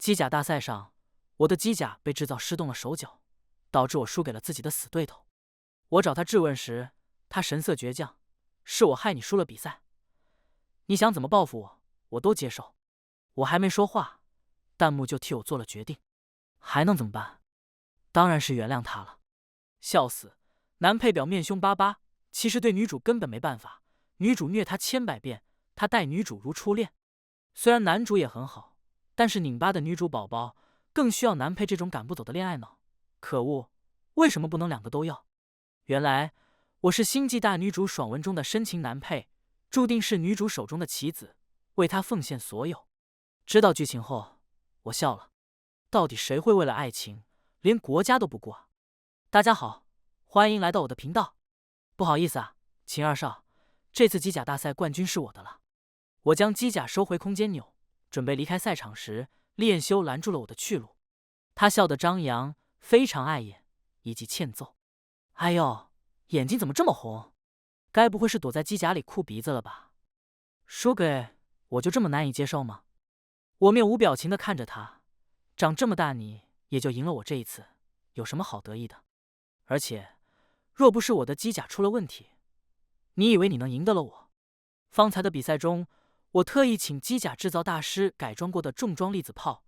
机甲大赛上，我的机甲被制造师动了手脚，导致我输给了自己的死对头。我找他质问时，他神色倔强：“是我害你输了比赛，你想怎么报复我，我都接受。”我还没说话，弹幕就替我做了决定，还能怎么办？当然是原谅他了。笑死，男配表面凶巴巴，其实对女主根本没办法，女主虐他千百遍，他待女主如初恋。虽然男主也很好，但是拧巴的女主宝宝更需要男配这种赶不走的恋爱脑。可恶，为什么不能两个都要？原来我是星际大女主爽文中的深情男配，注定是女主手中的棋子，为她奉献所有。知道剧情后，我笑了。到底谁会为了爱情连国家都不顾啊？大家好，欢迎来到我的频道。不好意思啊，秦二少，这次机甲大赛冠军是我的了。我将机甲收回空间钮，准备离开赛场时，厉彦修拦住了我的去路。他笑得张扬，非常碍眼，以及欠揍。哎呦，眼睛怎么这么红？该不会是躲在机甲里哭鼻子了吧？输给我就这么难以接受吗？我面无表情地看着他，长这么大你也就赢了我这一次，有什么好得意的？而且，若不是我的机甲出了问题，你以为你能赢得了我？方才的比赛中，我特意请机甲制造大师改装过的重装粒子炮，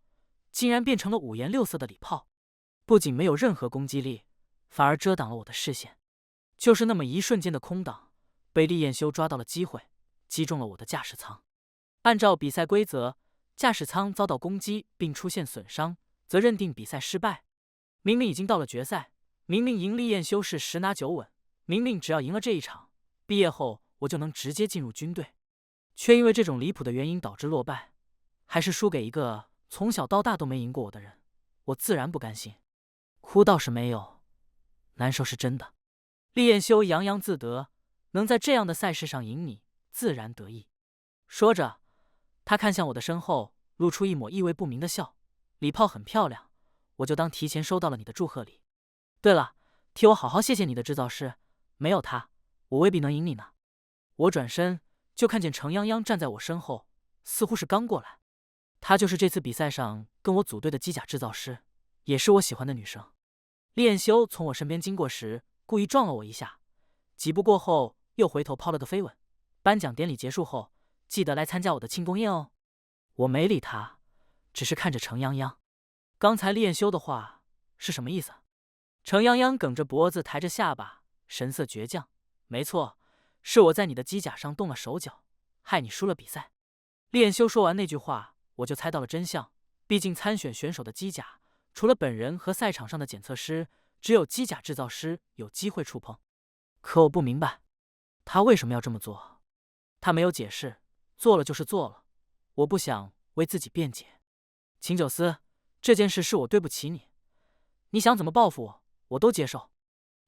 竟然变成了五颜六色的礼炮，不仅没有任何攻击力，反而遮挡了我的视线。就是那么一瞬间的空档，被厉彦修抓到了机会，击中了我的驾驶舱。按照比赛规则，驾驶舱遭到攻击并出现损伤，则认定比赛失败。明明已经到了决赛，明明赢厉彦修是10拿9稳，明明只要赢了这一场，毕业后我就能直接进入军队，却因为这种离谱的原因导致落败，还是输给一个从小到大都没赢过我的人，我自然不甘心。哭倒是没有，难受是真的。厉彦修洋洋自得，能在这样的赛事上赢你，自然得意。说着，他看向我的身后，露出一抹意味不明的笑。礼炮很漂亮，我就当提前收到了你的祝贺礼。对了，替我好好谢谢你的制造师，没有他，我未必能赢你呢。我转身就看见程泱泱站在我身后，似乎是刚过来。她就是这次比赛上跟我组队的机甲制造师，也是我喜欢的女生。厉彦修从我身边经过时，故意撞了我一下，几步过后又回头抛了个飞吻。颁奖典礼结束后，记得来参加我的庆功宴哦。我没理他，只是看着程泱泱。刚才厉彦修的话是什么意思？程泱泱梗着脖子，抬着下巴，神色倔强。没错，是我在你的机甲上动了手脚，害你输了比赛。厉彦修说完那句话，我就猜到了真相。毕竟参选选手的机甲，除了本人和赛场上的检测师，只有机甲制造师有机会触碰。可我不明白，他为什么要这么做？他没有解释，做了就是做了，我不想为自己辩解。秦九思，这件事是我对不起你，你想怎么报复我，我都接受。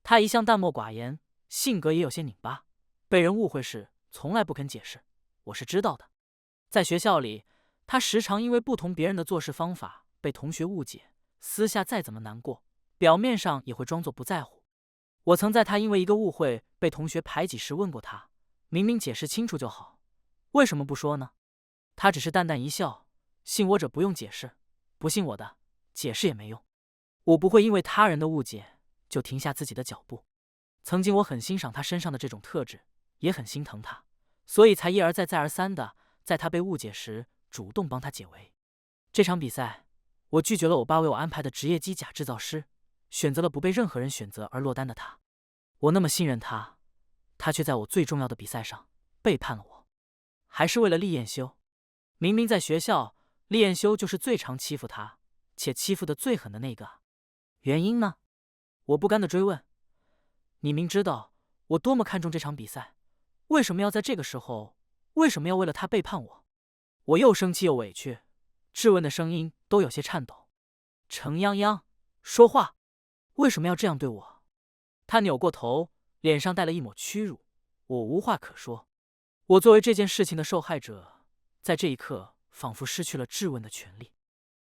他一向淡漠寡言，性格也有些拧巴，被人误会时从来不肯解释，我是知道的。在学校里，他时常因为不同别人的做事方法被同学误解，私下再怎么难过，表面上也会装作不在乎。我曾在他因为一个误会被同学排挤时问过他，明明解释清楚就好，为什么不说呢？他只是淡淡一笑，信我者不用解释，不信我的，解释也没用。我不会因为他人的误解就停下自己的脚步。曾经我很欣赏他身上的这种特质，也很心疼他，所以才一而再再而三的在他被误解时主动帮他解围。这场比赛，我拒绝了我爸为我安排的职业机甲制造师，选择了不被任何人选择而落单的他。我那么信任他，他却在我最重要的比赛上背叛了我，还是为了厉彦修。明明在学校，厉彦修就是最常欺负他，且欺负的最狠的那个。原因呢？我不甘地追问。你明知道我多么看重这场比赛，为什么要在这个时候？为什么要为了他背叛我？我又生气又委屈，质问的声音都有些颤抖。程泱泱，说话，为什么要这样对我？他扭过头，脸上带了一抹屈辱。我无话可说。我作为这件事情的受害者，在这一刻仿佛失去了质问的权利。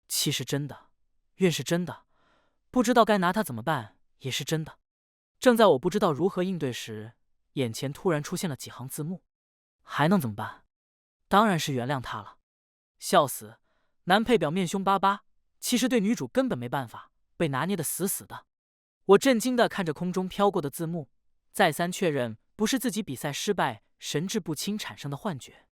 气是真的，怨是真的，不知道该拿他怎么办也是真的。正在我不知道如何应对时，眼前突然出现了几行字幕。还能怎么办？当然是原谅他了。笑死，男配表面凶巴巴，其实对女主根本没办法，被拿捏得死死的。我震惊地看着空中飘过的字幕，再三确认不是自己比赛失败神志不清产生的幻觉。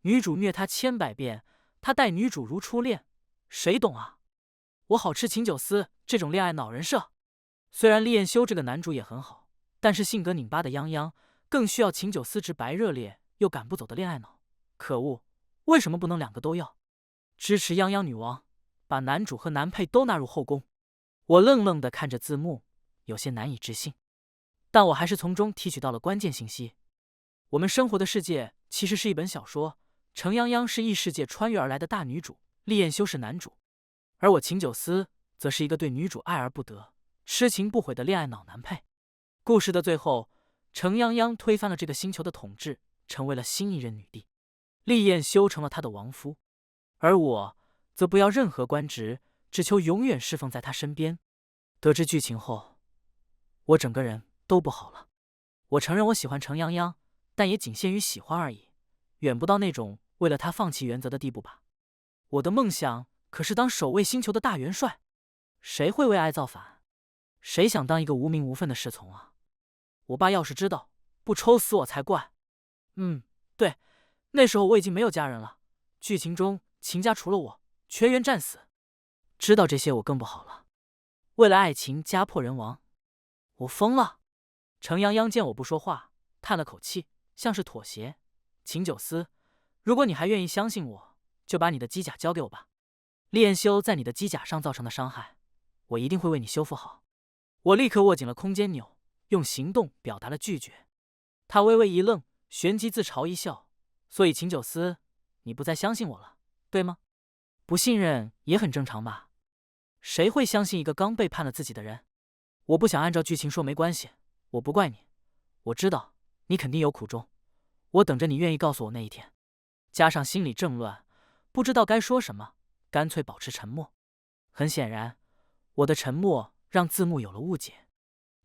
女主虐他千百遍，他待女主如初恋，谁懂啊？我好吃秦九思这种恋爱脑人设。虽然厉彦修这个男主也很好，但是性格拧巴的泱泱更需要秦九思直白热烈又赶不走的恋爱脑。可恶，为什么不能两个都要？支持泱泱女王，把男主和男配都纳入后宫。我愣愣地看着字幕，有些难以置信，但我还是从中提取到了关键信息。我们生活的世界其实是一本小说，程泱泱是异世界穿越而来的大女主，厉彦修是男主，而我秦九思则是一个对女主爱而不得、痴情不悔的恋爱脑男配。故事的最后，程泱泱推翻了这个星球的统治，成为了新一任女帝，厉彦修成了她的亡夫，而我则不要任何官职，只求永远侍奉在他身边。得知剧情后，我整个人都不好了。我承认我喜欢程泱泱，但也仅限于喜欢而已，远不到那种为了他放弃原则的地步吧。我的梦想可是当守卫星球的大元帅，谁会为爱造反？谁想当一个无名无分的侍从啊？我爸要是知道，不抽死我才怪。对，那时候我已经没有家人了，剧情中秦家除了我，全员战死。知道这些我更不好了，为了爱情家破人亡，我疯了。程泱泱见我不说话，叹了口气，像是妥协。秦九思，如果你还愿意相信我，就把你的机甲交给我吧。厉彦修在你的机甲上造成的伤害，我一定会为你修复好。我立刻握紧了空间钮，用行动表达了拒绝。他微微一愣，旋即自嘲一笑。所以秦九思，你不再相信我了，对吗？不信任也很正常吧？谁会相信一个刚背叛了自己的人？我不想按照剧情说，没关系，我不怪你。我知道你肯定有苦衷，我等着你愿意告诉我那一天。加上心里正乱，不知道该说什么，干脆保持沉默。很显然，我的沉默让字幕有了误解。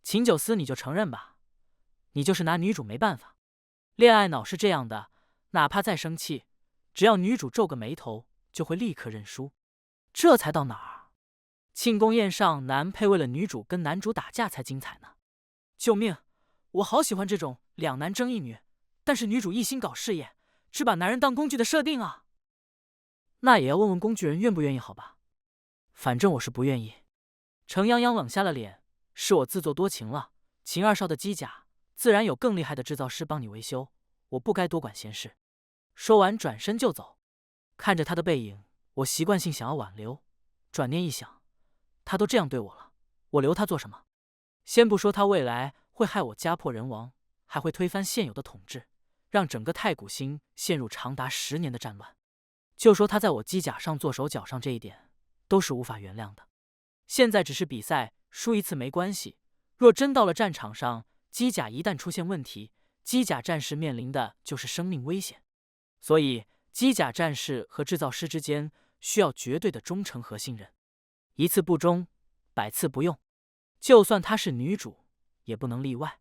秦九思，你就承认吧，你就是拿女主没办法。恋爱脑是这样的，哪怕再生气，只要女主皱个眉头，就会立刻认输。这才到哪儿？庆功宴上，男配为了女主跟男主打架才精彩呢。救命！我好喜欢这种两男争一女，但是女主一心搞事业，只把男人当工具的设定啊。那也要问问工具人愿不愿意好吧？反正我是不愿意。程泱泱冷下了脸，是我自作多情了。秦二少的机甲自然有更厉害的制造师帮你维修，我不该多管闲事。说完转身就走。看着他的背影，我习惯性想要挽留，转念一想，他都这样对我了，我留他做什么？先不说他未来会害我家破人亡，还会推翻现有的统治，让整个太古星陷入长达10年的战乱，就说他在我机甲上做手脚上这一点，都是无法原谅的。现在只是比赛，输一次没关系，若真到了战场上，机甲一旦出现问题，机甲战士面临的就是生命危险。所以机甲战士和制造师之间需要绝对的忠诚和信任，一次不忠，百次不用。就算她是女主，也不能例外。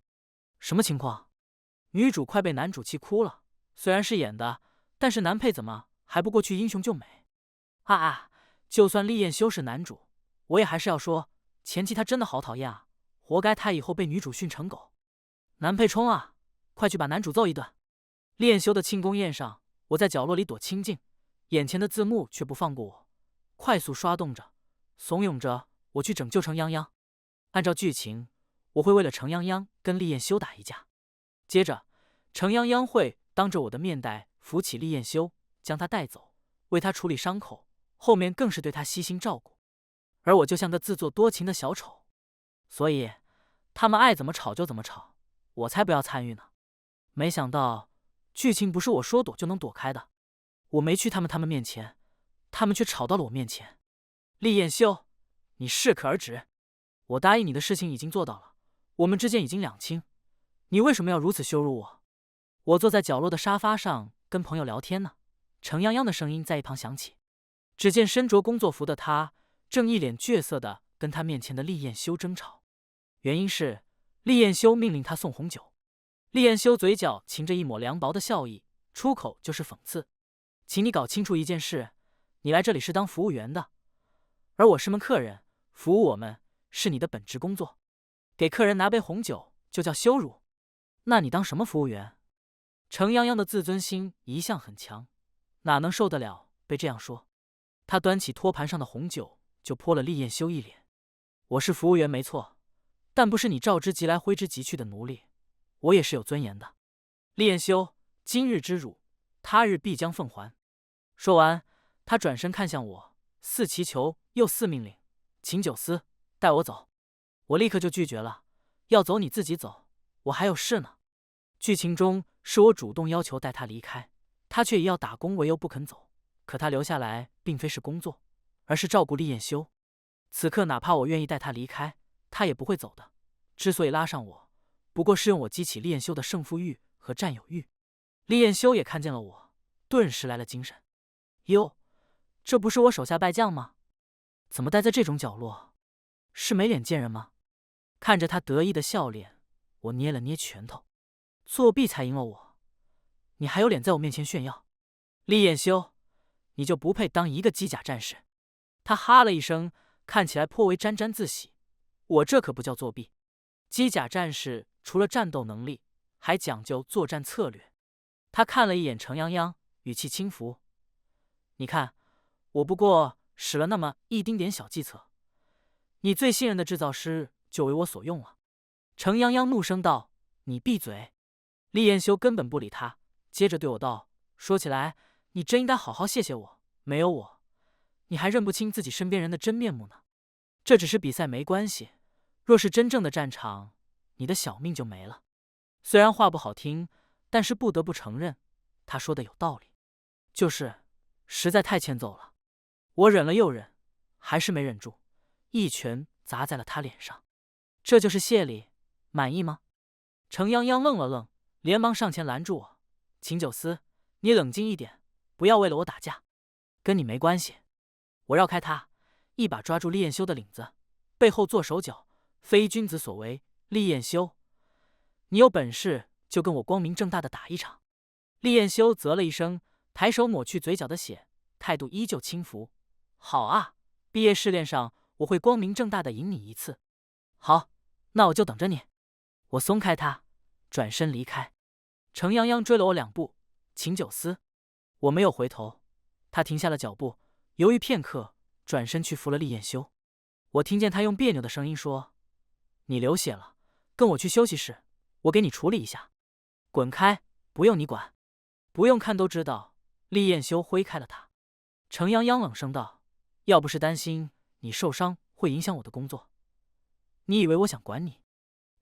什么情况？女主快被男主气哭了，虽然是演的，但是男配怎么还不过去英雄救美？就算厉彦修是男主，我也还是要说，前期他真的好讨厌啊，活该他以后被女主训成狗。男配冲啊，快去把男主揍一顿。厉彦修的庆功宴上，我在角落里躲清静，眼前的字幕却不放过我，快速刷动着，怂恿着我去拯救程泱泱。按照剧情，我会为了程泱泱跟厉彦修打一架，接着程泱泱会当着我的面带扶起厉彦修，将他带走，为他处理伤口，后面更是对他悉心照顾，而我就像个自作多情的小丑，所以他们爱怎么吵就怎么吵，我才不要参与呢。没想到剧情不是我说躲就能躲开的，我没去他们面前，他们却吵到了我面前。厉彦修，你适可而止，我答应你的事情已经做到了，我们之间已经两清，你为什么要如此羞辱我？我坐在角落的沙发上跟朋友聊天呢，程泱泱的声音在一旁响起。只见身着工作服的他正一脸倔色的跟他面前的厉彦修争吵，原因是厉彦修命令他送红酒。厉彦修嘴角噙着一抹凉薄的笑意，出口就是讽刺：请你搞清楚一件事，你来这里是当服务员的，而我是门客人，服务我们是你的本职工作，给客人拿杯红酒就叫羞辱？那你当什么服务员？”程泱泱的自尊心一向很强，哪能受得了被这样说？他端起托盘上的红酒就泼了厉彦修一脸。“我是服务员没错，但不是你召之即来挥之即去的奴隶，我也是有尊严的。厉彦修，今日之辱，他日必将奉还。”说完，他转身看向我，似祈求又似命令：“秦九思，带我走。”我立刻就拒绝了：“要走你自己走，我还有事呢。”剧情中是我主动要求带他离开，他却以要打工为由不肯走。可他留下来并非是工作，而是照顾厉彦修。此刻哪怕我愿意带他离开，他也不会走的。之所以拉上我，不过是用我激起厉彦修的胜负欲和占有欲。厉彦修也看见了我，顿时来了精神。哟，这不是我手下败将吗？怎么待在这种角落？是没脸见人吗？看着他得意的笑脸，我捏了捏拳头。作弊才赢了我，你还有脸在我面前炫耀？厉彦修，你就不配当一个机甲战士。他哈了一声，看起来颇为沾沾自喜。我这可不叫作弊。机甲战士除了战斗能力，还讲究作战策略。他看了一眼程泱泱，语气轻浮：“你看，我不过使了那么一丁点小计策，你最信任的制造师就为我所用了。”程泱泱怒声道：“你闭嘴！”厉彦修根本不理他，接着对我道：“说起来，你真应该好好谢谢我，没有我，你还认不清自己身边人的真面目呢。这只是比赛没关系，若是真正的战场，你的小命就没了。”虽然话不好听，但是不得不承认，他说的有道理。就是实在太欠揍了。我忍了又忍，还是没忍住，一拳砸在了他脸上。这就是谢礼，满意吗？程泱泱愣了愣，连忙上前拦住我：“秦九思，你冷静一点，不要为了我打架，跟你没关系。”我绕开他，一把抓住厉彦修的领子，背后做手脚：“非君子所为，厉彦修，你有本事就跟我光明正大的打一场。”厉彦修啧了一声，抬手抹去嘴角的血，态度依旧轻浮：“好啊，毕业试炼上我会光明正大的赢你一次。好，那我就等着你。”我松开他，转身离开。程泱泱追了我2步：“秦九思。”我没有回头，他停下了脚步，犹豫片刻，转身去扶了厉彦修。我听见他用别扭的声音说：“你流血了，跟我去休息室，我给你处理一下。”“滚开，不用你管。”“不用看都知道。”厉彦修挥开了他。程泱泱冷声道：“要不是担心你受伤会影响我的工作，你以为我想管你？”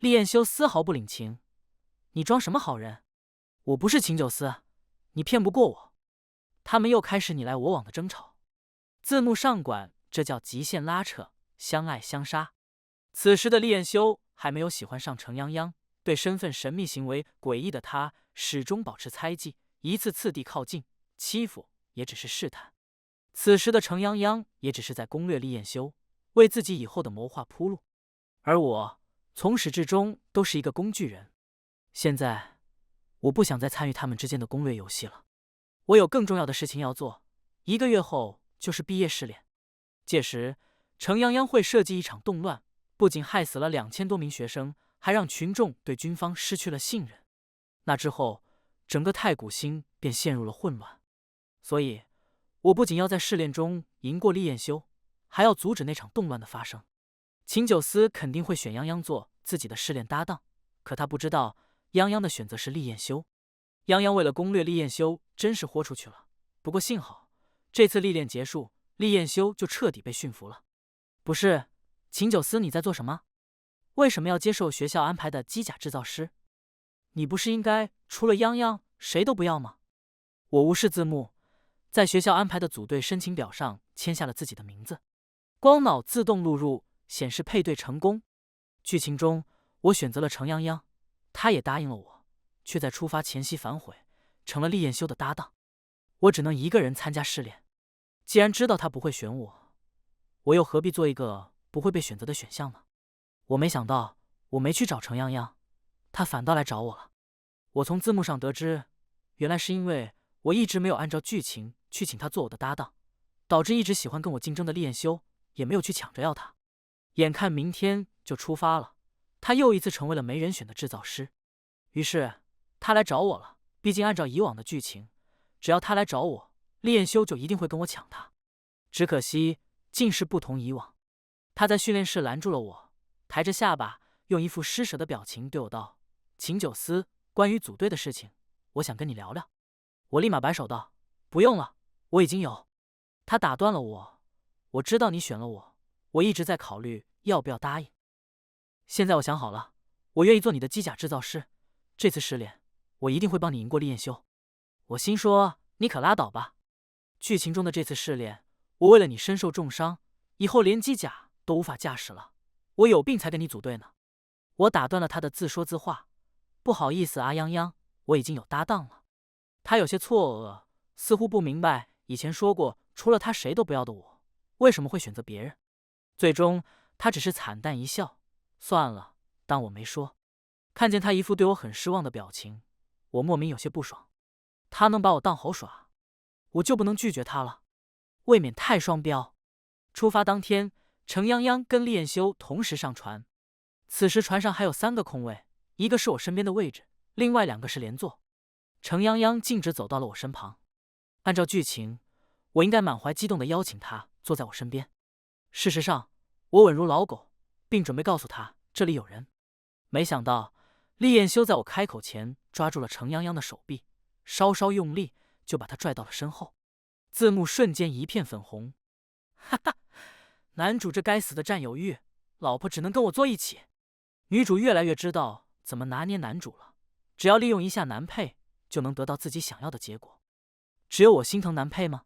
厉彦修丝毫不领情：“你装什么好人？我不是秦九思，你骗不过我。”他们又开始你来我往的争吵。字幕上管这叫极限拉扯，相爱相杀。此时的厉彦修还没有喜欢上程泱泱，对身份神秘、行为诡异的他始终保持猜忌，一次次地靠近，欺负也只是试探。此时的程泱泱也只是在攻略厉彦修，为自己以后的谋划铺路，而我从始至终都是一个工具人。现在我不想再参与他们之间的攻略游戏了，我有更重要的事情要做。1个月后就是毕业试炼，届时程泱泱会设计一场动乱，不仅害死了2000多名学生，还让群众对军方失去了信任。那之后，整个太古星便陷入了混乱。所以，我不仅要在试炼中赢过厉彦修，还要阻止那场动乱的发生。秦九思肯定会选泱泱做自己的试炼搭档，可他不知道泱泱的选择是厉彦修。泱泱为了攻略厉彦修，真是豁出去了。不过幸好，这次历练结束，厉彦修就彻底被驯服了。不是，秦九思，你在做什么？为什么要接受学校安排的机甲制造师？你不是应该除了泱泱谁都不要吗？我无视字幕，在学校安排的组队申请表上签下了自己的名字。光脑自动录入，显示配对成功。剧情中，我选择了程泱泱，他也答应了我，却在出发前夕反悔，成了厉彦修的搭档。我只能一个人参加试炼。既然知道他不会选我，我又何必做一个不会被选择的选项呢？我没想到，我没去找程泱泱，他反倒来找我了。我从字幕上得知，原来是因为我一直没有按照剧情去请他做我的搭档，导致一直喜欢跟我竞争的厉彦修也没有去抢着要他。眼看明天就出发了，他又一次成为了没人选的制造师。于是他来找我了。毕竟按照以往的剧情，只要他来找我，厉彦修就一定会跟我抢他。只可惜竟是不同以往。他在训练室拦住了我，抬着下巴，用一副施舍的表情对我道：“秦九思，关于组队的事情，我想跟你聊聊。”我立马摆手道：“不用了，我已经有。”他打断了我：“我知道你选了我，我一直在考虑要不要答应。现在我想好了，我愿意做你的机甲制造师。这次试炼，我一定会帮你赢过厉彦修。”我心说：“你可拉倒吧！剧情中的这次试炼，我为了你身受重伤，以后连机甲都无法驾驶了，我有病才跟你组队呢。”我打断了他的自说自话：“不好意思啊，泱泱，我已经有搭档了。”他有些错愕，似乎不明白以前说过除了他谁都不要的我，为什么会选择别人。最终他只是惨淡一笑：“算了，当我没说。”看见他一副对我很失望的表情，我莫名有些不爽。他能把我当猴耍，我就不能拒绝他了？未免太双标。出发当天，程泱泱跟厉彦修同时上船。此时船上还有3个空位，一个是我身边的位置，另外2个是连座。程泱泱径直走到了我身旁。按照剧情，我应该满怀激动地邀请他坐在我身边。事实上，我稳如老狗，并准备告诉他这里有人。没想到厉彦修在我开口前抓住了程泱泱的手臂，稍稍用力就把他拽到了身后。字幕瞬间一片粉红。哈哈，男主这该死的占有欲，老婆只能跟我坐一起。女主越来越知道怎么拿捏男主了，只要利用一下男配，就能得到自己想要的结果。只有我心疼男配吗？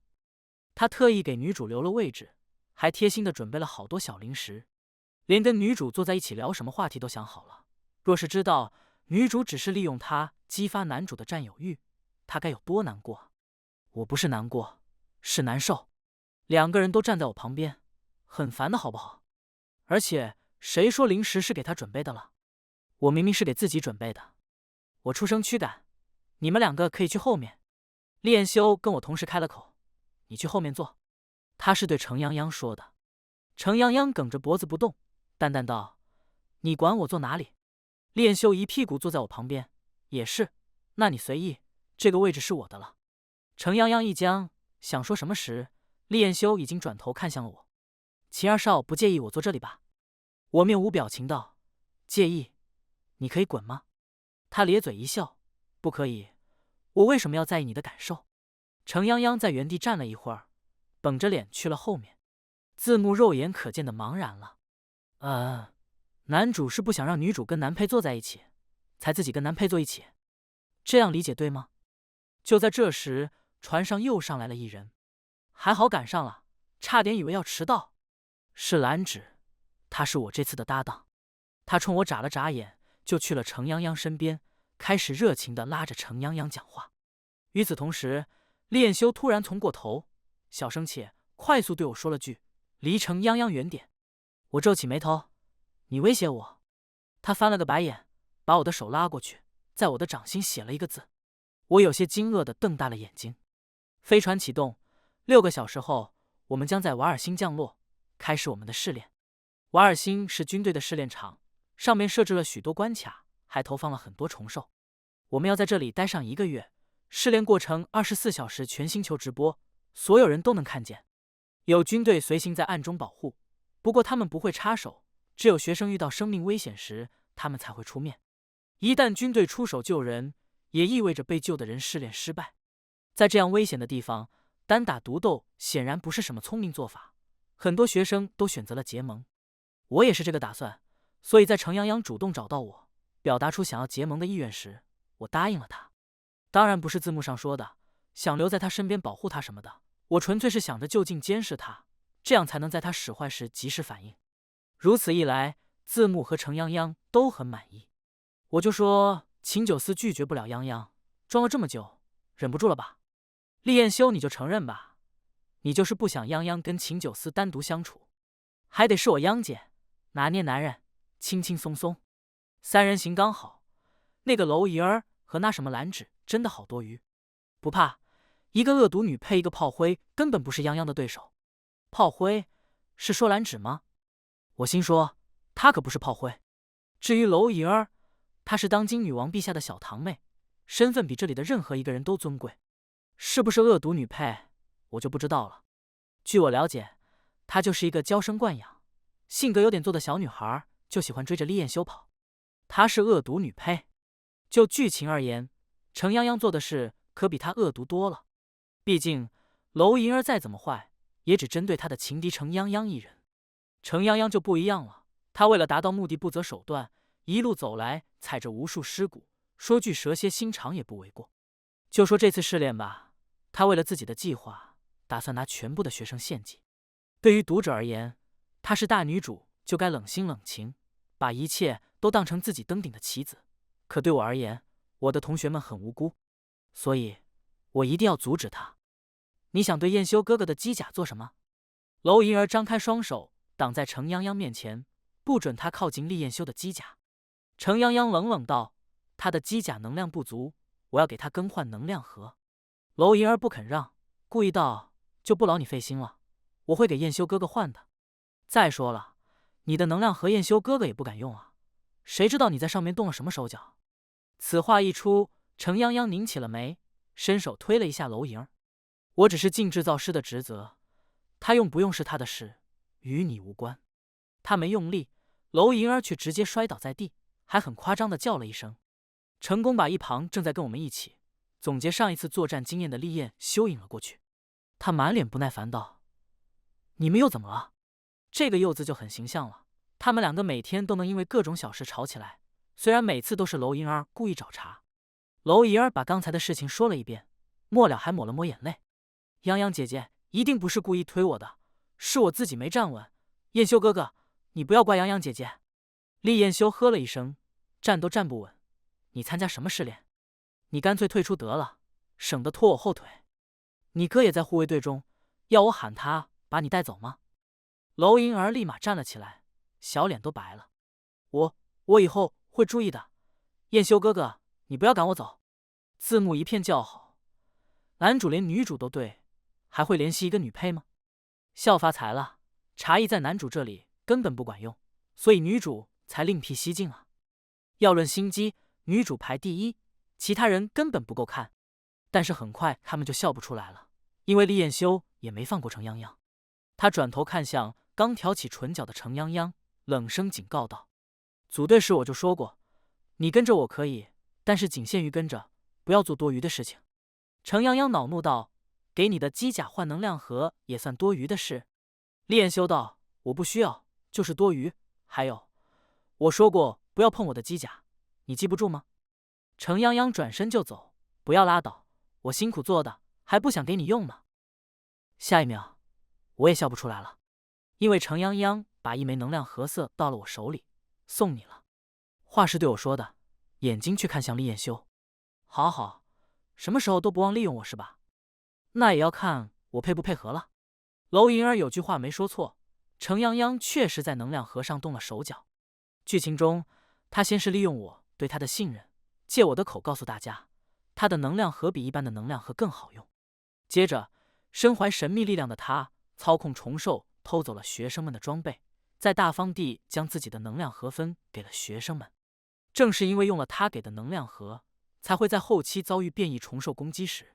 他特意给女主留了位置，还贴心的准备了好多小零食，连跟女主坐在一起聊什么话题都想好了。若是知道女主只是利用他激发男主的占有欲，他该有多难过。我不是难过，是难受。2个人都站在我旁边，很烦的好不好？而且谁说零食是给他准备的了？我明明是给自己准备的。我出声驱赶，你们2个可以去后面。厉彦修跟我同时开了口：“你去后面坐。”他是对程泱泱说的。程泱泱梗着脖子不动，淡淡道：“你管我坐哪里？”厉彦修一屁股坐在我旁边：“也是，那你随意，这个位置是我的了。”程泱泱一僵，想说什么时，厉彦修已经转头看向了我：“秦二少不介意我坐这里吧？”我面无表情道：“介意，你可以滚吗？”他咧嘴一笑：“不可以，我为什么要在意你的感受？”程泱泱在原地站了一会儿，绷着脸去了后面。字幕肉眼可见的茫然了。男主是不想让女主跟男配坐在一起，才自己跟男配坐一起，这样理解对吗？就在这时，船上又上来了一人，还好赶上了，差点以为要迟到。是蓝芷，他是我这次的搭档。他冲我眨了眨眼，就去了程泱泱身边，开始热情地拉着程泱泱讲话。与此同时，厉彦修突然从过头，小声且快速对我说了句：“离程泱泱远点。”我皱起眉头：“你威胁我？”他翻了个白眼，把我的手拉过去，在我的掌心写了一个字。我有些惊愕地瞪大了眼睛。飞船启动，6个小时后，我们将在瓦尔星降落，开始我们的试炼。瓦尔星是军队的试炼场，上面设置了许多关卡，还投放了很多虫兽。我们要在这里待上1个月，试炼过程24小时全星球直播，所有人都能看见。有军队随行在暗中保护，不过他们不会插手，只有学生遇到生命危险时，他们才会出面。一旦军队出手救人，也意味着被救的人试炼失败。在这样危险的地方，单打独斗显然不是什么聪明做法，很多学生都选择了结盟。我也是这个打算，所以在程泱泱主动找到我，表达出想要结盟的意愿时，我答应了他。当然不是字幕上说的想留在他身边保护他什么的，我纯粹是想着就近监视他，这样才能在他使坏时及时反应。如此一来，字幕和程泱泱都很满意。我就说秦九思拒绝不了泱泱，装了这么久，忍不住了吧？厉彦修，你就承认吧，你就是不想泱泱跟秦九思单独相处，还得是我泱姐拿捏男人，轻轻松松，3人行刚好。那个蝼蚁儿和那什么蓝芷真的好多余。不怕，一个恶毒女配一个炮灰，根本不是泱泱的对手。炮灰是说兰芷吗？我心说，她可不是炮灰。至于娄莹儿，她是当今女王陛下的小堂妹，身份比这里的任何一个人都尊贵。是不是恶毒女配，我就不知道了。据我了解，她就是一个娇生惯养、性格有点作的小女孩，就喜欢追着厉彦修跑。她是恶毒女配？就剧情而言，程泱泱做的事可比她恶毒多了。毕竟娄莹儿再怎么坏，也只针对她的情敌程泱泱一人。程泱泱就不一样了，她为了达到目的不择手段，一路走来踩着无数尸骨，说句蛇蝎心肠也不为过。就说这次试炼吧，她为了自己的计划，打算拿全部的学生献祭。对于读者而言，她是大女主，就该冷心冷情，把一切都当成自己登顶的棋子。可对我而言，我的同学们很无辜，所以我一定要阻止她。你想对彦修哥哥的机甲做什么？娄莹儿张开双手挡在程泱泱面前，不准他靠近厉彦修的机甲。程泱泱冷冷道：“他的机甲能量不足，我要给他更换能量盒。”娄莹儿不肯让，故意道：“就不劳你费心了，我会给彦修哥哥换的。再说了，你的能量盒彦修哥哥也不敢用啊，谁知道你在上面动了什么手脚？”此话一出，程泱泱拧起了眉，伸手推了一下娄莹儿：“我只是尽制造师的职责，他用不用是他的事，与你无关。”他没用力，娄莹儿却直接摔倒在地，还很夸张的叫了一声。成功把一旁正在跟我们一起总结上一次作战经验的厉彦修引了过去。他满脸不耐烦道：“你们又怎么了？”这个又字就很形象了，他们两个每天都能因为各种小事吵起来，虽然每次都是娄莹儿故意找茬。娄莹儿把刚才的事情说了一遍，末了还抹了抹眼泪：“泱泱姐姐一定不是故意推我的，是我自己没站稳。彦修哥哥，你不要怪泱泱姐姐。”厉彦修呵了一声：“站都站不稳，你参加什么试炼？你干脆退出得了，省得拖我后腿。你哥也在护卫队中，要我喊他把你带走吗？”娄莹儿立马站了起来，小脸都白了：“我以后会注意的。彦修哥哥，你不要赶我走。”字幕一片叫好，男主连女主都对，还会联系一个女配吗？笑发财了，茶艺在男主这里根本不管用，所以女主才另辟蹊径啊。要论心机，女主排第一，其他人根本不够看。但是很快他们就笑不出来了，因为厉彦修也没放过程泱泱。他转头看向刚挑起唇角的程泱泱，冷声警告道：“组队时我就说过，你跟着我可以，但是仅限于跟着，不要做多余的事情。”程泱泱恼怒道：“给你的机甲换能量盒也算多余的事？”厉彦修道：“我不需要，就是多余。还有，我说过不要碰我的机甲，你记不住吗？”程泱泱转身就走：“不要拉倒，我辛苦做的，还不想给你用吗？”下一秒，我也笑不出来了，因为程泱泱把一枚能量盒色到了我手里，送你了。话是对我说的，眼睛却看向厉彦修：“好好，什么时候都不忘利用我是吧？那也要看我配不配合了。”娄莹儿有句话没说错，程泱泱确实在能量盒上动了手脚。剧情中，他先是利用我对他的信任，借我的口告诉大家，他的能量盒比一般的能量盒更好用。接着，身怀神秘力量的他操控虫兽偷走了学生们的装备，再大方地将自己的能量盒分给了学生们。正是因为用了他给的能量盒，才会在后期遭遇变异虫兽攻击时，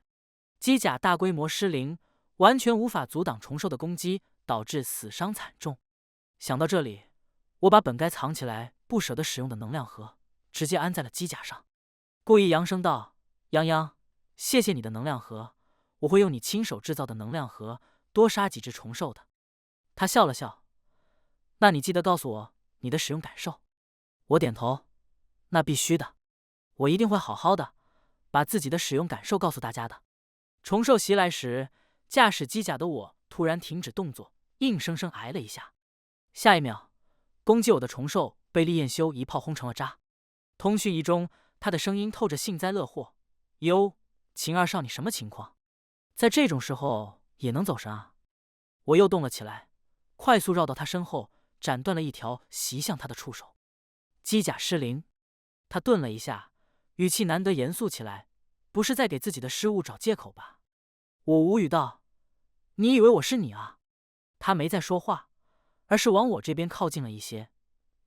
机甲大规模失灵，完全无法阻挡虫兽的攻击，导致死伤惨重。想到这里，我把本该藏起来不舍得使用的能量盒直接安在了机甲上，故意扬声道：“泱泱，谢谢你的能量盒，我会用你亲手制造的能量盒多杀几只虫兽的。”他笑了笑：“那你记得告诉我你的使用感受。”我点头：“那必须的，我一定会好好的把自己的使用感受告诉大家的。”虫兽袭来时，驾驶机甲的我突然停止动作，硬生生挨了一下。下一秒，攻击我的虫兽被厉彦修一炮轰成了渣。通讯仪中，他的声音透着幸灾乐祸：“哟，秦二少，你什么情况？在这种时候也能走神啊？”我又动了起来，快速绕到他身后，斩断了一条袭向他的触手。机甲失灵。他顿了一下，语气难得严肃起来：“不是在给自己的失误找借口吧？”我无语道：“你以为我是你啊？”他没再说话，而是往我这边靠近了一些。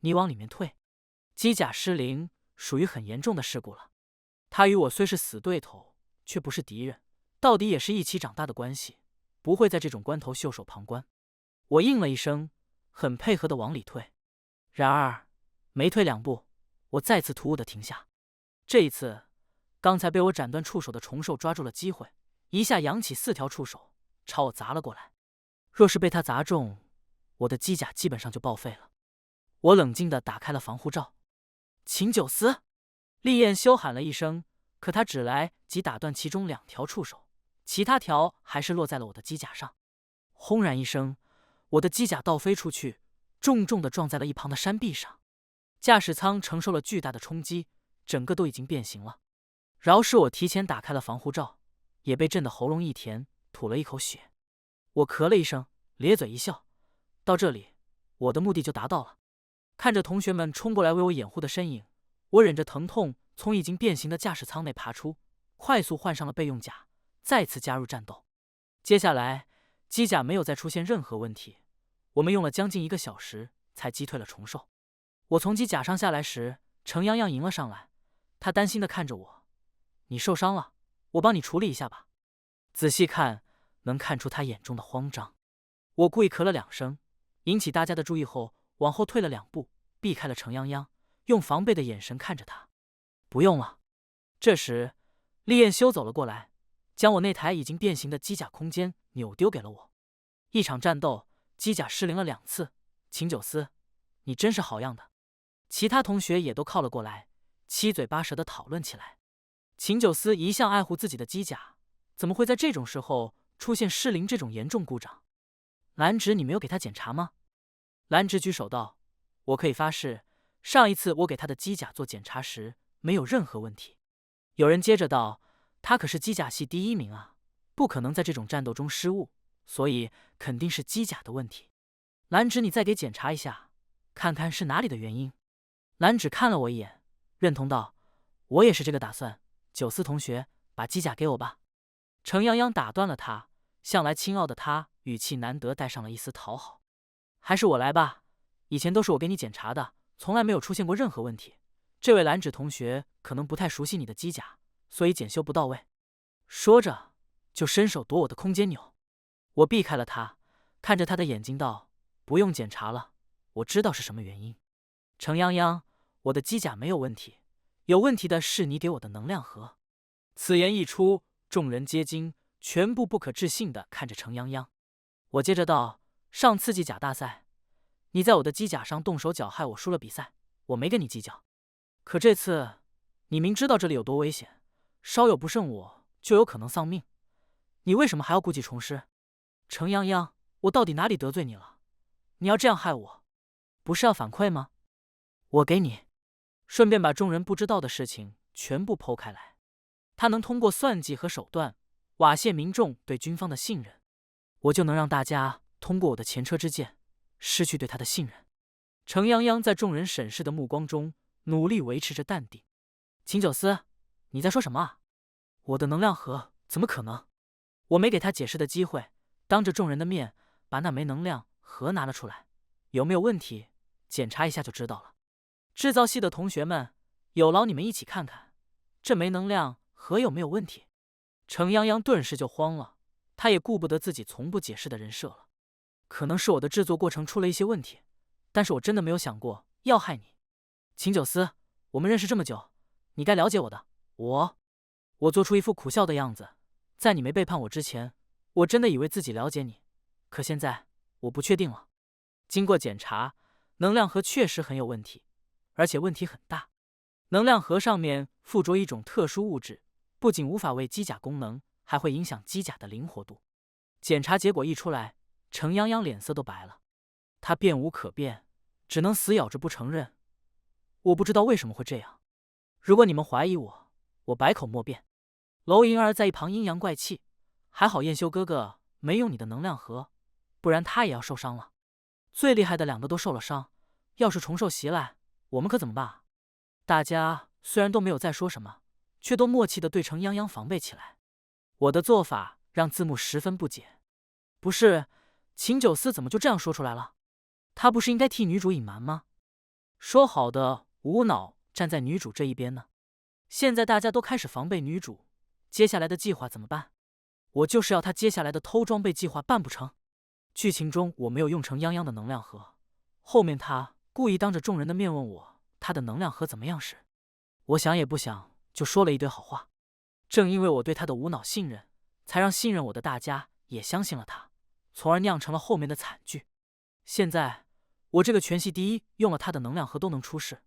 你往里面退。机甲失灵属于很严重的事故了。他与我虽是死对头，却不是敌人，到底也是一起长大的关系，不会在这种关头袖手旁观。我应了一声，很配合的往里退。然而没退2步，我再次突兀的停下。这一次，刚才被我斩断触手的虫兽抓住了机会，一下扬起4条触手朝我砸了过来。若是被他砸中，我的机甲基本上就报废了。我冷静地打开了防护罩。秦九思，厉彦修喊了一声，可他只来及打断其中2条触手，其他条还是落在了我的机甲上。轰然一声，我的机甲倒飞出去，重重地撞在了一旁的山壁上。驾驶舱承受了巨大的冲击，整个都已经变形了。饶是我提前打开了防护罩，也被震得喉咙一甜，吐了一口血。我咳了一声，咧嘴一笑，到这里，我的目的就达到了。看着同学们冲过来为我掩护的身影，我忍着疼痛从已经变形的驾驶舱内爬出，快速换上了备用甲，再次加入战斗。接下来，机甲没有再出现任何问题，我们用了将近1个小时才击退了虫兽。我从机甲上下来时，程泱泱迎了上来，他担心地看着我：“你受伤了，我帮你处理一下吧。”仔细看，能看出他眼中的慌张。我故意咳了2声，引起大家的注意后，往后退了2步，避开了程泱泱，用防备的眼神看着他。不用了。这时，厉彦修走了过来，将我那台已经变形的机甲空间扭丢给了我。一场战斗，机甲失灵了2次。秦九思，你真是好样的。其他同学也都靠了过来，七嘴八舌地讨论起来。秦九思一向爱护自己的机甲，怎么会在这种时候出现失灵这种严重故障？蓝直，你没有给他检查吗？蓝直举手道：“我可以发誓，上一次我给他的机甲做检查时，没有任何问题。”有人接着道：“他可是机甲系第1名啊，不可能在这种战斗中失误，所以肯定是机甲的问题。蓝直，你再给检查一下，看看是哪里的原因。”蓝直看了我一眼，认同道：“我也是这个打算。九思同学，把机甲给我吧。”程泱泱打断了他，向来清傲的他语气难得带上了一丝讨好：“还是我来吧，以前都是我给你检查的，从来没有出现过任何问题。这位蓝指同学可能不太熟悉你的机甲，所以检修不到位。”说着就伸手夺我的空间钮。我避开了他，看着他的眼睛道：“不用检查了，我知道是什么原因。程泱泱，我的机甲没有问题，有问题的是你给我的能量盒。”此言一出，众人皆惊，全部不可置信地看着程泱泱。我接着道：“上次机甲大赛，你在我的机甲上动手脚，害我输了比赛，我没跟你计较。可这次，你明知道这里有多危险，稍有不慎我就有可能丧命，你为什么还要故技重施？程泱泱，我到底哪里得罪你了？你要这样害我，不是要反馈吗？我给你。”顺便把众人不知道的事情全部剖开来。他能通过算计和手段瓦解民众对军方的信任，我就能让大家通过我的前车之鉴失去对他的信任。程泱泱在众人审视的目光中努力维持着淡定。秦九思，你在说什么啊？我的能量盒怎么可能？我没给他解释的机会，当着众人的面把那枚能量盒拿了出来，有没有问题？检查一下就知道了。制造系的同学们，有劳你们一起看看，这枚能量盒有没有问题？程泱泱顿时就慌了，他也顾不得自己从不解释的人设了。可能是我的制作过程出了一些问题，但是我真的没有想过要害你。秦九思，我们认识这么久，你该了解我的。我做出一副苦笑的样子，在你没背叛我之前，我真的以为自己了解你，可现在我不确定了。经过检查，能量盒确实很有问题，而且问题很大。能量盒上面附着一种特殊物质，不仅无法为机甲功能，还会影响机甲的灵活度。检查结果一出来，程泱泱脸色都白了，他辩无可辩，只能死咬着不承认。我不知道为什么会这样，如果你们怀疑我，我百口莫辩。娄莹儿在一旁阴阳怪气，还好燕修哥哥没用你的能量盒，不然他也要受伤了。最厉害的2个都受了伤，要是虫兽袭来，我们可怎么办啊？大家虽然都没有再说什么，却都默契地对程泱泱防备起来。我的做法让字幕十分不解，不是秦九思怎么就这样说出来了？他不是应该替女主隐瞒吗？说好的无脑站在女主这一边呢？现在大家都开始防备女主，接下来的计划怎么办？我就是要他接下来的偷装备计划办不成。剧情中我没有用程泱泱的能量盒，后面他故意当着众人的面问我他的能量盒怎么样时，我想也不想就说了一堆好话。正因为我对他的无脑信任，才让信任我的大家也相信了他，从而酿成了后面的惨剧。现在我这个全系第一用了他的能量盒都能出事，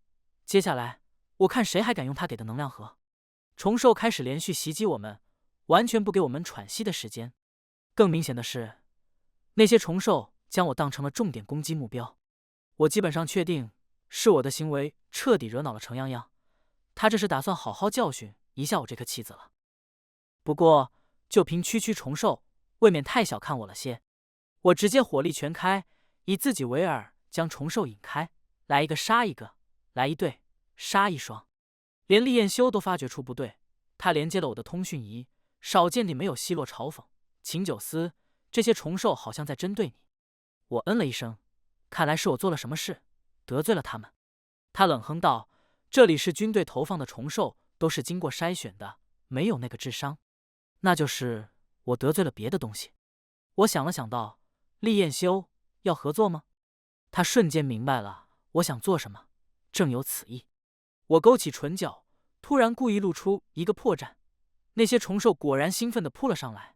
接下来我看谁还敢用他给的能量盒。虫兽开始连续袭击我们，完全不给我们喘息的时间。更明显的是，那些虫兽将我当成了重点攻击目标。我基本上确定是我的行为彻底惹恼了程泱泱，他这是打算好好教训一下我这颗棋子了。不过就凭区区虫兽，未免太小看我了些。我直接火力全开，以自己为饵，将虫兽引开，来一个杀一个，来一对杀一双。连厉彦修都发觉出不对，他连接了我的通讯仪，少见地没有奚落嘲讽。秦九思，这些虫兽好像在针对你。我嗯了一声，看来是我做了什么事，得罪了他们。他冷哼道：“这里是军队投放的虫兽，都是经过筛选的，没有那个智商。那就是我得罪了别的东西。”我想了想道：“厉彦修要合作吗？”他瞬间明白了我想做什么，正有此意。我勾起唇角，突然故意露出一个破绽。那些虫兽果然兴奋地扑了上来，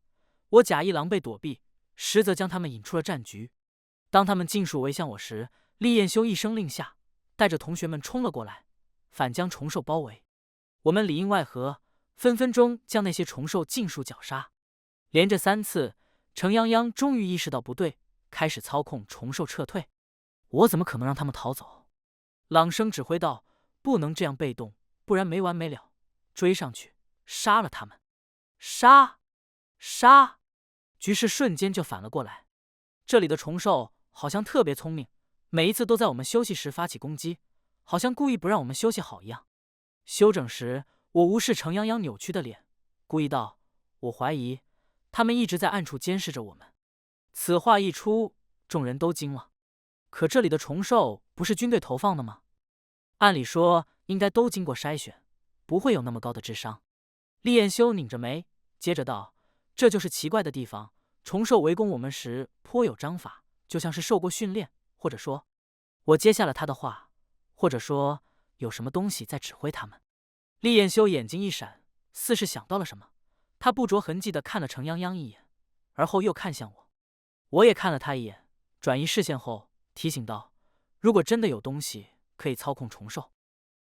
我假意狼狈躲避，实则将他们引出了战局。当他们尽数围向我时，厉彦修一声令下，带着同学们冲了过来，反将虫兽包围。我们里应外合，分分钟将那些虫兽尽数绞杀。连着3次，程泱泱终于意识到不对，开始操控虫兽撤退。我怎么可能让他们逃走？朗声指挥道：“不能这样被动，不然没完没了。追上去，杀了他们！杀！杀！”局势瞬间就反了过来。这里的虫兽好像特别聪明，每一次都在我们休息时发起攻击，好像故意不让我们休息好一样。休整时，我无视程泱泱扭曲的脸，故意道：“我怀疑他们一直在暗处监视着我们。”此话一出，众人都惊了。可这里的虫兽不是军队投放的吗？按理说应该都经过筛选，不会有那么高的智商。厉彦修拧着眉，接着道：“这就是奇怪的地方。虫兽围攻我们时颇有章法，就像是受过训练，或者说……”我接下了他的话，或者说有什么东西在指挥他们。厉彦修眼睛一闪，似是想到了什么，他不着痕迹地看了程泱泱一眼，而后又看向我。我也看了他一眼，转移视线后提醒道：“如果真的有东西可以操控虫兽，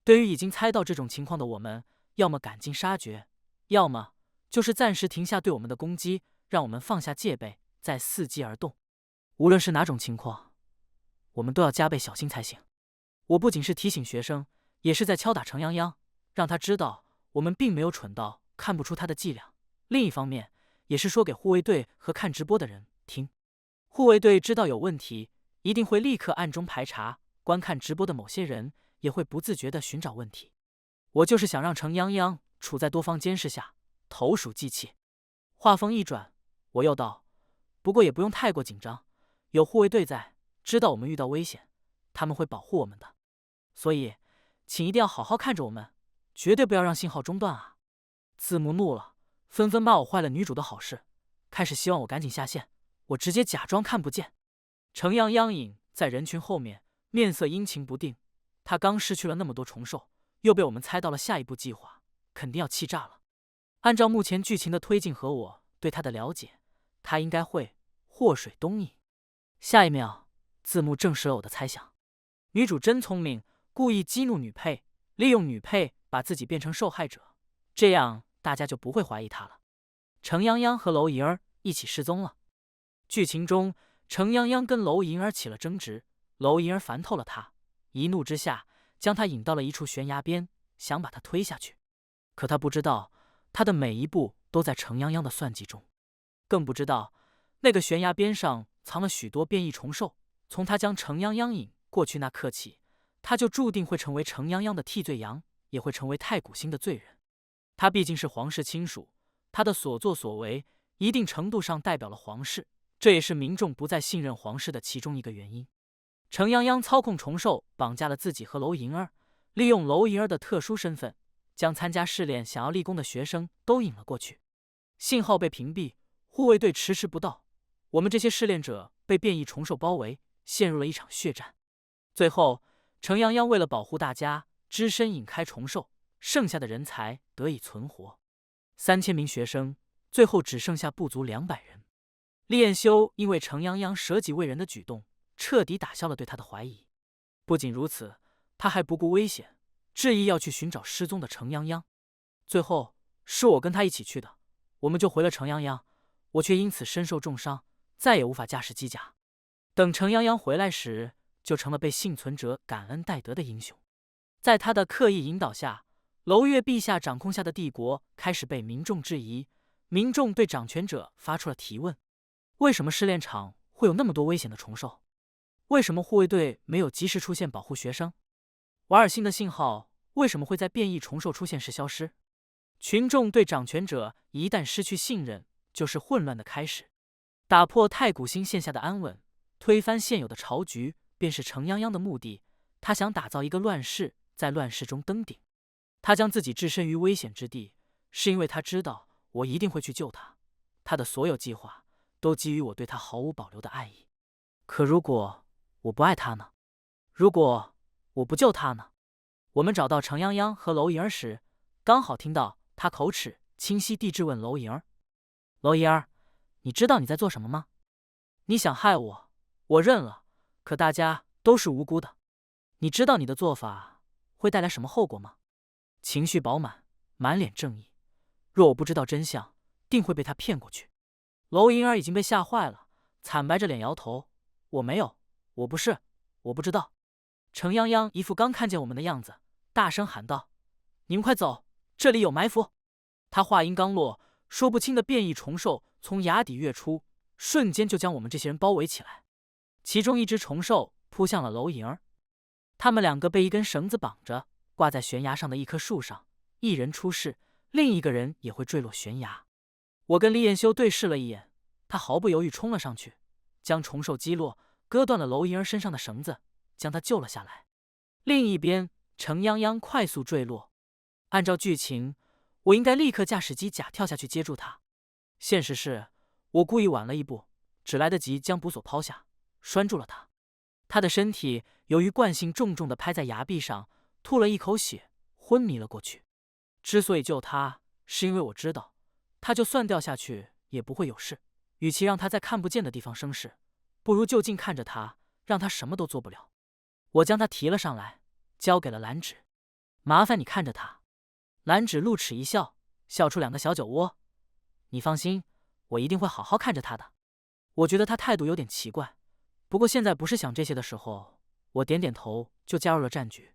对于已经猜到这种情况的我们，要么赶尽杀绝，要么就是暂时停下对我们的攻击，让我们放下戒备，再伺机而动。无论是哪种情况，我们都要加倍小心才行。”我不仅是提醒学生，也是在敲打程泱泱，让他知道我们并没有蠢到看不出他的伎俩。另一方面，也是说给护卫队和看直播的人听。护卫队知道有问题，一定会立刻暗中排查，观看直播的某些人也会不自觉地寻找问题。我就是想让程泱泱处在多方监视下，投鼠忌器。话锋一转，我又道：“不过也不用太过紧张，有护卫队在，知道我们遇到危险，他们会保护我们的。所以，请一定要好好看着我们，绝对不要让信号中断啊！”字幕怒了，纷纷骂我坏了女主的好事，开始希望我赶紧下线。我直接假装看不见。程泱泱隐在人群后面，面色阴晴不定。他刚失去了那么多虫兽，又被我们猜到了下一步计划，肯定要气炸了。按照目前剧情的推进和我对他的了解，他应该会祸水东引。下一秒，字幕证实了我的猜想。女主真聪明，故意激怒女配，利用女配把自己变成受害者，这样大家就不会怀疑她了。程泱泱和娄银儿一起失踪了。剧情中，程泱泱跟娄银儿起了争执，娄银儿烦透了她，一怒之下将她引到了一处悬崖边，想把她推下去。可她不知道，她的每一步都在程泱泱的算计中，更不知道那个悬崖边上藏了许多变异虫兽。从她将程泱泱引过去那刻起，她就注定会成为程泱泱的替罪羊，也会成为太古星的罪人。她毕竟是皇室亲属，她的所作所为一定程度上代表了皇室，这也是民众不再信任皇室的其中一个原因。程泱泱操控虫兽绑架了自己和娄莹儿，利用娄莹儿的特殊身份，将参加试炼想要立功的学生都引了过去。信号被屏蔽，护卫队迟迟不到，我们这些试炼者被变异虫兽包围，陷入了一场血战。最后，程泱泱为了保护大家，只身引开虫兽，剩下的人才得以存活。3000名学生，最后只剩下不足200人。厉彦修因为程泱泱舍己为人的举动，彻底打消了对他的怀疑。不仅如此，他还不顾危险，执意要去寻找失踪的程泱泱。最后是我跟他一起去的，我们就回了程泱泱，我却因此身受重伤，再也无法驾驶机甲。等程泱泱回来时，就成了被幸存者感恩戴德的英雄。在他的刻意引导下，娄月陛下掌控下的帝国开始被民众质疑。民众对掌权者发出了提问：为什么试炼场会有那么多危险的虫兽？为什么护卫队没有及时出现保护学生？瓦尔星的信号为什么会在变异虫兽出现时消失？群众对掌权者一旦失去信任，就是混乱的开始。打破太古星线下的安稳，推翻现有的朝局，便是程泱泱的目的。他想打造一个乱世，在乱世中登顶。他将自己置身于危险之地，是因为他知道我一定会去救他。他的所有计划都基于我对他毫无保留的爱意。可如果我不爱他呢？如果我不救他呢？我们找到程泱泱和娄莹儿时，刚好听到他口齿清晰地质问娄莹儿：娄莹儿，你知道你在做什么吗？你想害我，我认了，可大家都是无辜的。你知道你的做法会带来什么后果吗？情绪饱满，满脸正义。若我不知道真相，定会被他骗过去。娄莹儿已经被吓坏了，惨白着脸摇头：我没有，我不是，我不知道。程泱泱一副刚看见我们的样子，大声喊道：你们快走，这里有埋伏！他话音刚落，说不清的变异虫兽从崖底跃出，瞬间就将我们这些人包围起来。其中一只虫兽扑向了娄莹儿，他们2个被一根绳子绑着，挂在悬崖上的一棵树上，一人出事，另一个人也会坠落悬崖。我跟厉彦修对视了一眼，他毫不犹豫冲了上去，将虫兽击落，割断了娄莹儿身上的绳子，将她救了下来。另一边，程泱泱快速坠落。按照剧情，我应该立刻驾驶机甲跳下去接住他。现实是，我故意晚了一步，只来得及将捕索抛下，拴住了他。他的身体由于惯性重重地拍在崖壁上，吐了一口血，昏迷了过去。之所以救他，是因为我知道他就算掉下去也不会有事，与其让他在看不见的地方生事，不如就近看着他，让他什么都做不了。我将他提了上来，交给了蓝芷。麻烦你看着他。蓝芷露齿一笑，笑出2个小酒窝。你放心，我一定会好好看着他的。我觉得他态度有点奇怪，不过现在不是想这些的时候。我点点头，就加入了战局。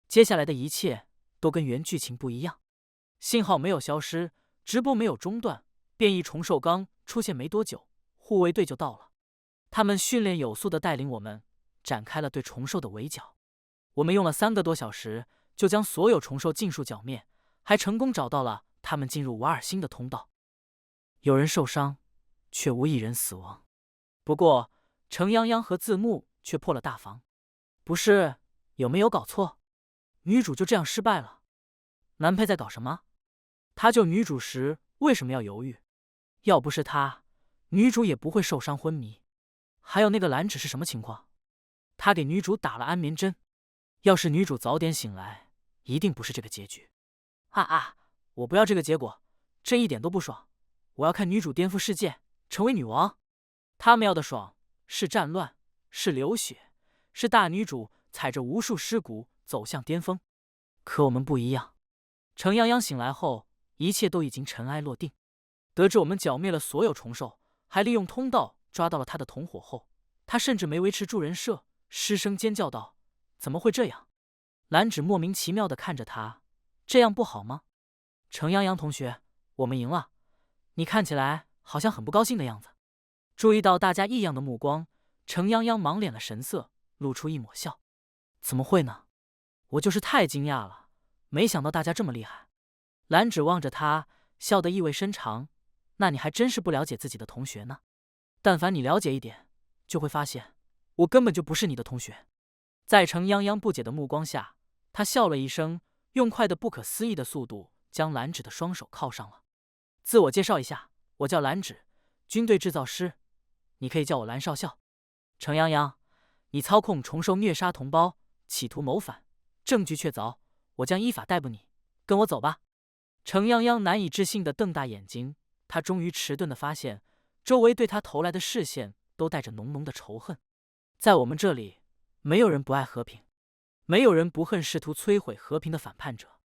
接下来的一切都跟原剧情不一样。信号没有消失，直播没有中断，变异虫兽刚出现没多久，护卫队就到了。他们训练有素地带领我们展开了对虫兽的围剿。我们用了3个多小时，就将所有虫兽尽数剿灭，还成功找到了他们进入瓦尔星的通道。有人受伤，却无一人死亡。不过程泱泱和字幕却破了大防。不是，有没有搞错？女主就这样失败了？男配在搞什么？他救女主时为什么要犹豫？要不是他，女主也不会受伤昏迷。还有那个蓝芷是什么情况？他给女主打了安眠针。要是女主早点醒来，一定不是这个结局。我不要这个结果，这一点都不爽。我要看女主颠覆世界，成为女王。他们要的爽，是战乱，是流血，是大女主踩着无数尸骨走向巅峰。可我们不一样。程泱泱醒来后，一切都已经尘埃落定。得知我们剿灭了所有虫兽，还利用通道抓到了他的同伙后，他甚至没维持住人设，失声尖叫道：怎么会这样？蓝芷莫名其妙地看着他，这样不好吗？程泱泱同学，我们赢了，你看起来好像很不高兴的样子。注意到大家异样的目光，程泱泱忙敛了神色，露出一抹笑。怎么会呢？我就是太惊讶了，没想到大家这么厉害。蓝芷望着他，笑得意味深长。那你还真是不了解自己的同学呢。但凡你了解一点，就会发现我根本就不是你的同学。在程泱泱不解的目光下，他笑了一声，用快的不可思议的速度将蓝芷的双手铐上了。自我介绍一下，我叫蓝芷，军队制造师，你可以叫我蓝少校。程泱泱，你操控虫兽虐杀同胞，企图谋反，证据确凿，我将依法逮捕你。跟我走吧。程泱泱难以置信地瞪大眼睛，他终于迟钝地发现，周围对他投来的视线都带着浓浓的仇恨。在我们这里，没有人不爱和平，没有人不恨试图摧毁和平的反叛者。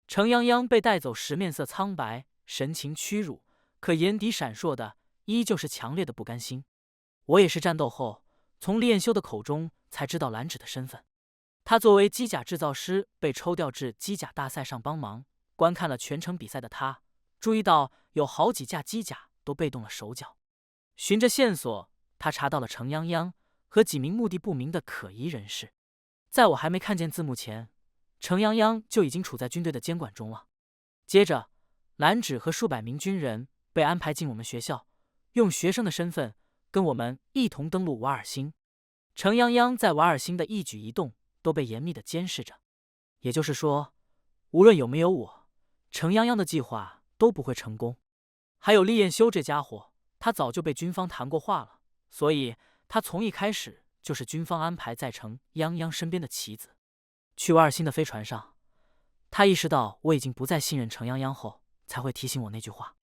程泱泱被带走时面色苍白，神情屈辱，可眼底闪烁的依旧是强烈的不甘心。我也是战斗后，从李彦修的口中才知道蓝芷的身份。他作为机甲制造师被抽调至机甲大赛上帮忙，观看了全程比赛的他，注意到有好几架机甲都被动了手脚。循着线索，他查到了程泱泱和几名目的不明的可疑人士。在我还没看见字幕前，程泱泱就已经处在军队的监管中了。接着，蓝芷和数百名军人被安排进我们学校，用学生的身份跟我们一同登陆瓦尔星。程泱泱在瓦尔星的一举一动都被严密的监视着。也就是说，无论有没有我，程泱泱的计划都不会成功。还有厉彦修这家伙，他早就被军方谈过话了，所以他从一开始就是军方安排在程泱泱身边的棋子。去瓦尔星的飞船上，他意识到我已经不再信任程泱泱后，才会提醒我那句话。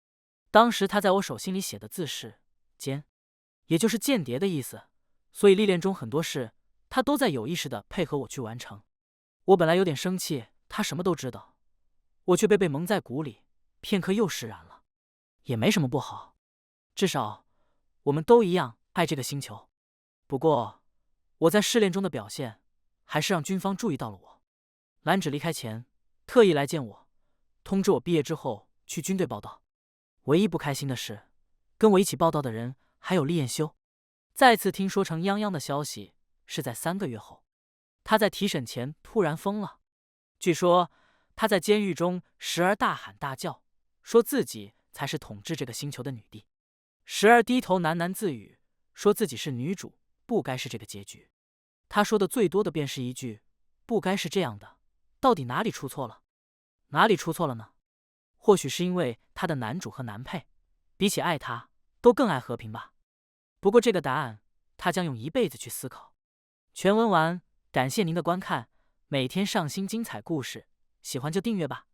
当时他在我手心里写的字是“奸”，也就是间谍的意思，所以历练中很多事他都在有意识地配合我去完成。我本来有点生气，他什么都知道，我却被蒙在鼓里，片刻又释然了。也没什么不好，至少我们都一样爱这个星球。不过我在试炼中的表现还是让军方注意到了我。蓝芷离开前特意来见我，通知我毕业之后去军队报道。唯一不开心的是，跟我一起报道的人还有厉彦修。再次听说程泱泱的消息是在3个月后，他在提审前突然疯了。据说他在监狱中时而大喊大叫，说自己才是统治这个星球的女帝，时而低头喃喃自语，说自己是女主，不该是这个结局。他说的最多的便是一句“不该是这样的”，到底哪里出错了？哪里出错了呢？或许是因为他的男主和男配，比起爱他，都更爱和平吧。不过这个答案，他将用一辈子去思考。全文完，感谢您的观看，每天上新精彩故事，喜欢就订阅吧。